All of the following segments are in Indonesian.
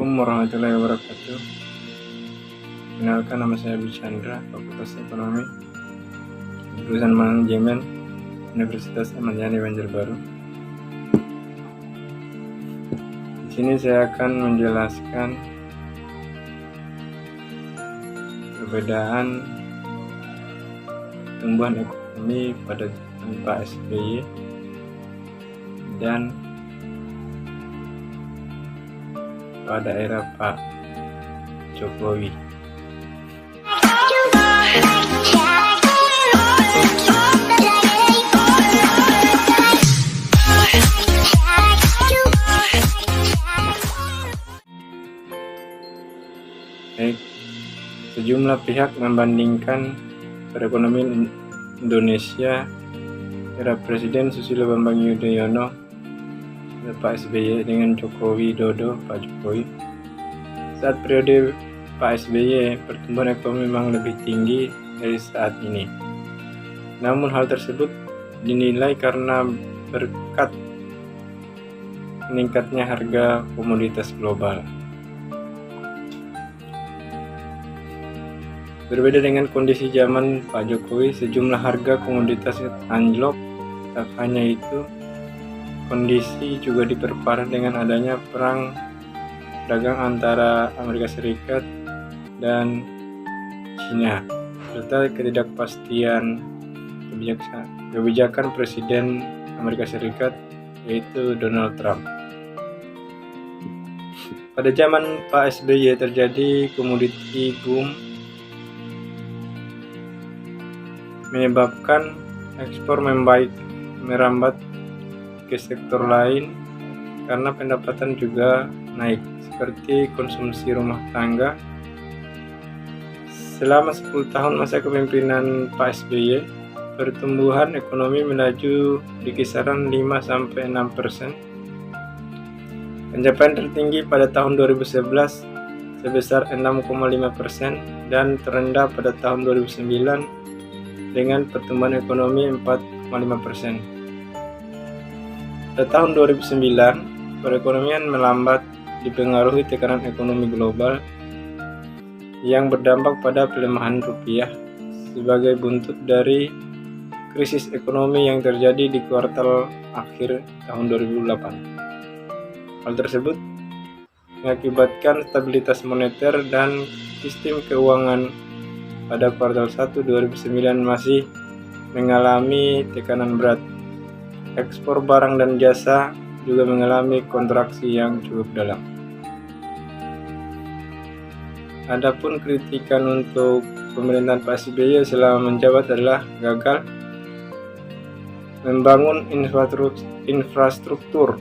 Assalamualaikum warahmatullahi wabarakatuh. Kenalkan, nama saya Abi Chandra, Fakultas Ekonomi, Jurusan Manajemen, Universitas Ahmad Yani Banjarbaru. Di sini saya akan menjelaskan perbedaan pertumbuhan ekonomi pada Pak SBY dan pada era Pak Jokowi. Baik, sejumlah pihak membandingkan perekonomian Indonesia era Presiden Susilo Bambang Yudhoyono, Pak SBY, dengan Joko Widodo, Pak Jokowi. Saat periode Pak SBY, pertumbuhan ekonomi memang lebih tinggi dari saat ini. Namun hal tersebut dinilai karena berkat meningkatnya harga komoditas global. Berbeda dengan kondisi zaman Pak Jokowi, sejumlah harga komoditas anjlok. Tak hanya itu, kondisi juga diperparah dengan adanya perang dagang antara Amerika Serikat dan China, serta ketidakpastian kebijakan Presiden Amerika Serikat, yaitu Donald Trump. Pada zaman Pak SBY terjadi komoditi boom, menyebabkan ekspor merambat ke sektor lain karena pendapatan juga naik, seperti konsumsi rumah tangga. Selama 10 tahun masa kepemimpinan Pak SBY, pertumbuhan ekonomi melaju di kisaran 5-6%. Pencapaian tertinggi pada tahun 2011 sebesar 6,5% dan terendah pada tahun 2009 dengan pertumbuhan ekonomi 4,5%. Pada tahun 2009, perekonomian melambat dipengaruhi tekanan ekonomi global yang berdampak pada pelemahan rupiah sebagai buntut dari krisis ekonomi yang terjadi di kuartal akhir tahun 2008. Hal tersebut mengakibatkan stabilitas moneter dan sistem keuangan pada kuartal 1 2009 masih mengalami tekanan berat. Ekspor barang dan jasa juga mengalami kontraksi yang cukup dalam. Adapun kritikan untuk pemerintahan Pak SBY selama menjabat adalah gagal membangun infrastruktur.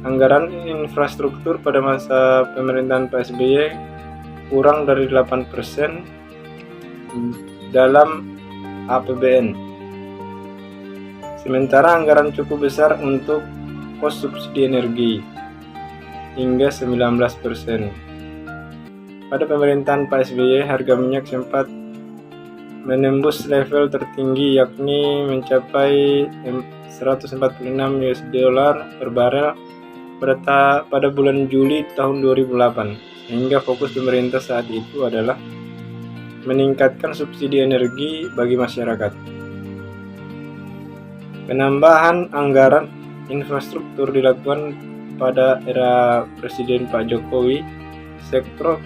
Anggaran infrastruktur pada masa pemerintahan Pak SBY kurang dari 8% dalam APBN. Sementara anggaran cukup besar untuk pos subsidi energi hingga 19%. Pada pemerintahan Pak SBY, harga minyak sempat menembus level tertinggi, yakni mencapai 146 US dollar per barel pada bulan Juli tahun 2008. Sehingga fokus pemerintah saat itu adalah meningkatkan subsidi energi bagi masyarakat. Penambahan anggaran infrastruktur dilakukan pada era Presiden Pak Jokowi. Sektor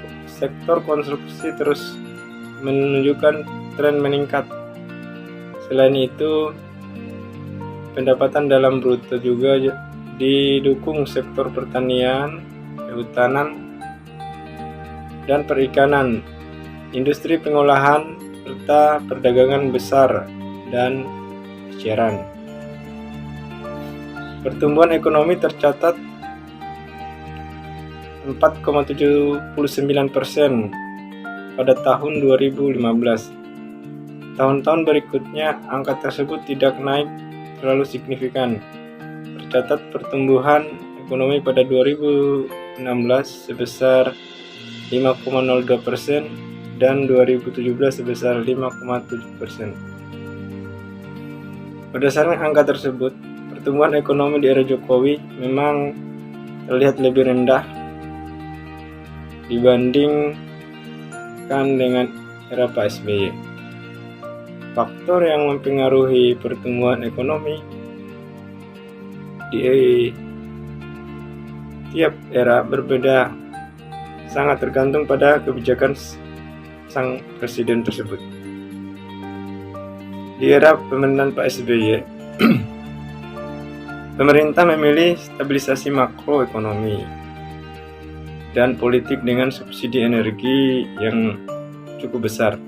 konstruksi terus menunjukkan tren meningkat. Selain itu, pendapatan dalam bruto juga didukung sektor pertanian, kehutanan, dan perikanan, industri pengolahan, serta perdagangan besar dan eceran. Pertumbuhan ekonomi tercatat 4,79% pada tahun 2015. Tahun-tahun berikutnya angka tersebut tidak naik terlalu signifikan. Tercatat pertumbuhan ekonomi pada 2016 sebesar 5,02% dan 2017 sebesar 5,7%. Berdasarkan angka tersebut, pertumbuhan ekonomi di era Jokowi memang terlihat lebih rendah dibandingkan dengan era Pak SBY. Faktor yang mempengaruhi pertumbuhan ekonomi di tiap era berbeda, sangat tergantung pada kebijakan sang presiden tersebut. Di era pemerintahan Pak SBY, pemerintah memilih stabilisasi makroekonomi dan politik dengan subsidi energi yang cukup besar.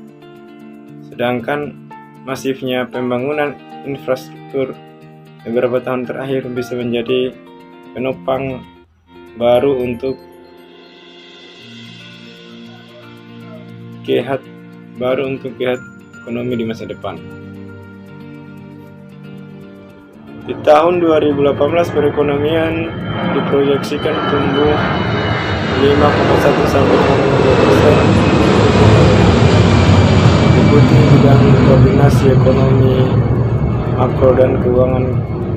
Sedangkan masifnya pembangunan infrastruktur beberapa tahun terakhir bisa menjadi penopang baru untuk jihad ekonomi di masa depan. Di tahun 2018 perekonomian diproyeksikan tumbuh 5,1 sampai 5,2%. Diikuti bidang koordinasi ekonomi makro dan keuangan.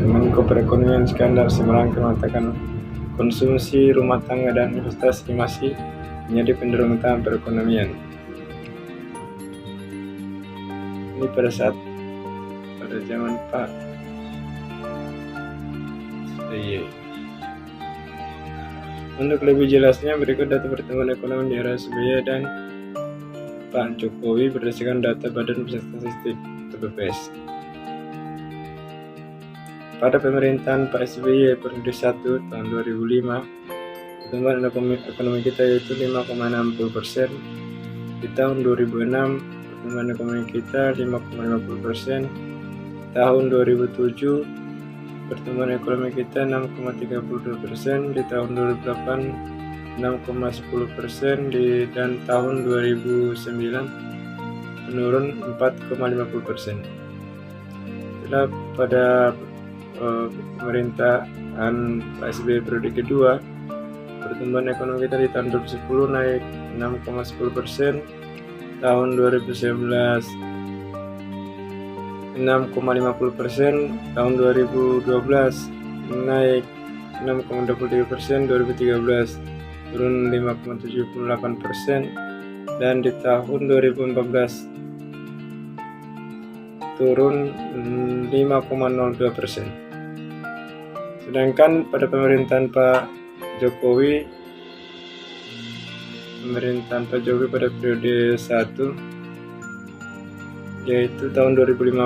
Menko Perekonomian Iskandar Semarakhe mengatakan konsumsi rumah tangga dan investasi masih menjadi pendorong utama perekonomian. Ini pada zaman Pak SBY. Untuk lebih jelasnya, berikut data pertumbuhan ekonomi di era SBY dan Pak Jokowi berdasarkan data Badan Pusat Statistik atau BPS. Pada pemerintahan Pak SBY periode 1 tahun 2005, pertumbuhan ekonomi kita yaitu 5,60%. Di tahun 2006, pertumbuhan ekonomi kita 5,50%. Tahun 2007, pertumbuhan ekonomi kita 6,32%. Di tahun 2008, 6,10%. Dan tahun 2009 menurun 4,50%. Setelah pada pemerintahan Pak SBY periode kedua, pertumbuhan ekonomi kita di tahun 2010 naik 6,10%, tahun 2011 6,50%, tahun 2012 naik 6,23%, 2013 turun 5,78%, dan di tahun 2014 turun 5,02%. Sedangkan pada pemerintahan Pak Jokowi pada periode 1 yaitu tahun 2015,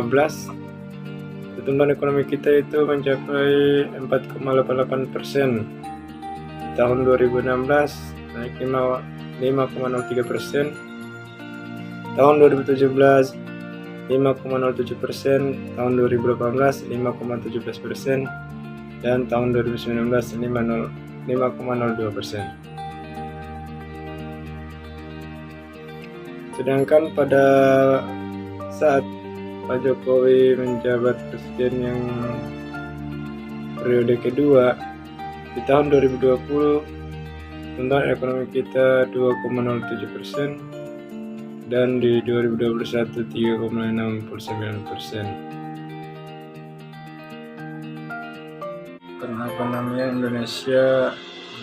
pertumbuhan ekonomi kita itu mencapai 4,88%. Tahun 2016 naik 5,03%. Tahun 2017 5,07%, tahun 2018 5,17%, dan tahun 2019 5,02%. Sedangkan pada saat Pak Jokowi menjabat presiden yang periode kedua, di tahun 2020 pertumbuhan ekonomi kita 2,07%, dan di 2021 3,69%. Perekonomian Indonesia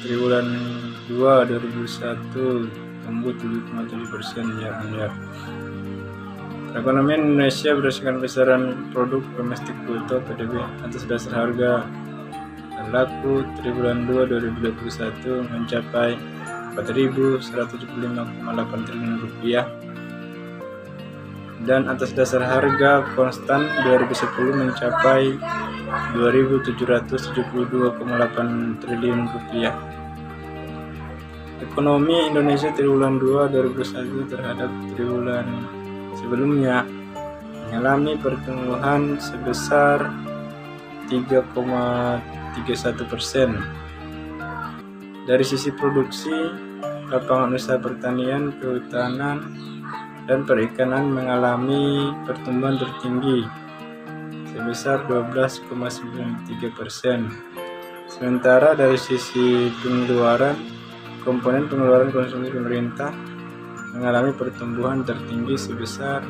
triwulan 2 2021 tumbuh 7,7% year-on-year. Perekonomian Indonesia berdasarkan besaran produk domestik bruto (PDB) atas dasar harga dan laku triwulan 2 2021 mencapai 4.175,8 triliun rupiah, dan atas dasar harga konstan 2010 mencapai 2.772,8 triliun rupiah. Ekonomi Indonesia triwulan 2 2021 terhadap triwulan sebelumnya mengalami pertumbuhan sebesar 3,31%. Dari sisi produksi, lapangan usaha pertanian, kehutanan, dan perikanan mengalami pertumbuhan tertinggi sebesar 12,93%. Sementara dari sisi pengeluaran, komponen pengeluaran konsumsi pemerintah mengalami pertumbuhan tertinggi sebesar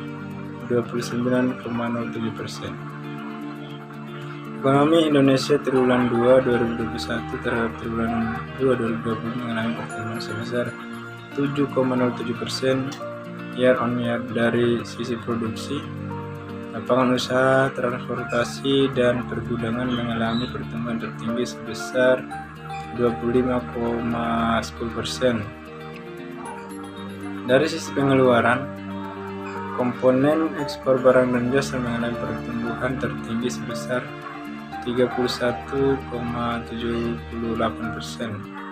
29,07%. Ekonomi Indonesia triwulan 2 2021 terhadap triwulan 2 2020 mengalami pertumbuhan sebesar 7,07% year on year. Dari sisi produksi, lapangan usaha, transportasi, dan pergudangan mengalami pertumbuhan tertinggi sebesar 25,10%. Dari sisi pengeluaran, komponen ekspor barang dan jasa mengalami pertumbuhan tertinggi sebesar 31,78%.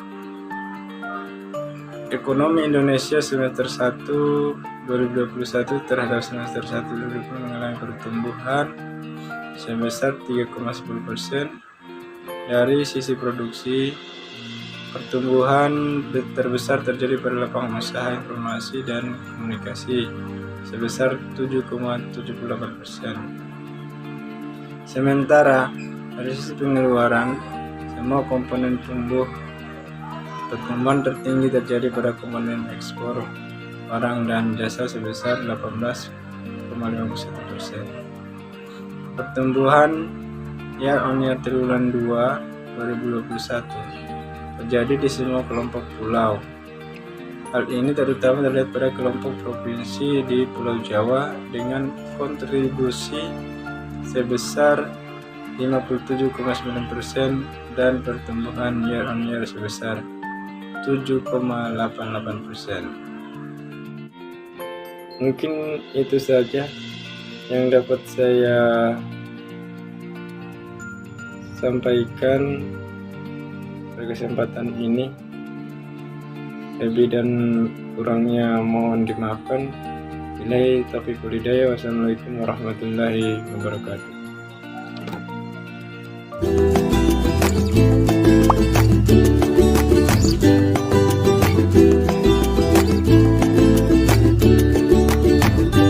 Ekonomi Indonesia semester 1 2021 terhadap semester 1 2020 mengalami pertumbuhan sebesar 3,10%. Dari sisi produksi, pertumbuhan terbesar terjadi pada lapangan usaha, informasi, dan komunikasi sebesar 7,78%. Sementara dari sisi pengeluaran, semua komponen tumbuh. Pertumbuhan tertinggi terjadi pada komponen ekspor barang dan jasa sebesar 18,51%. Pertumbuhan year on year triwulan 2 2021 terjadi di semua kelompok pulau. Hal ini terutama terlihat pada kelompok provinsi di Pulau Jawa dengan kontribusi sebesar 57,9% dan pertumbuhan year on year sebesar 7,88%. Mungkin itu saja yang dapat saya sampaikan pada kesempatan ini. Lebih dan kurangnya mohon dimaafkan. Billahi taufiq wal hidayah. Wassalamualaikum warahmatullahi wabarakatuh.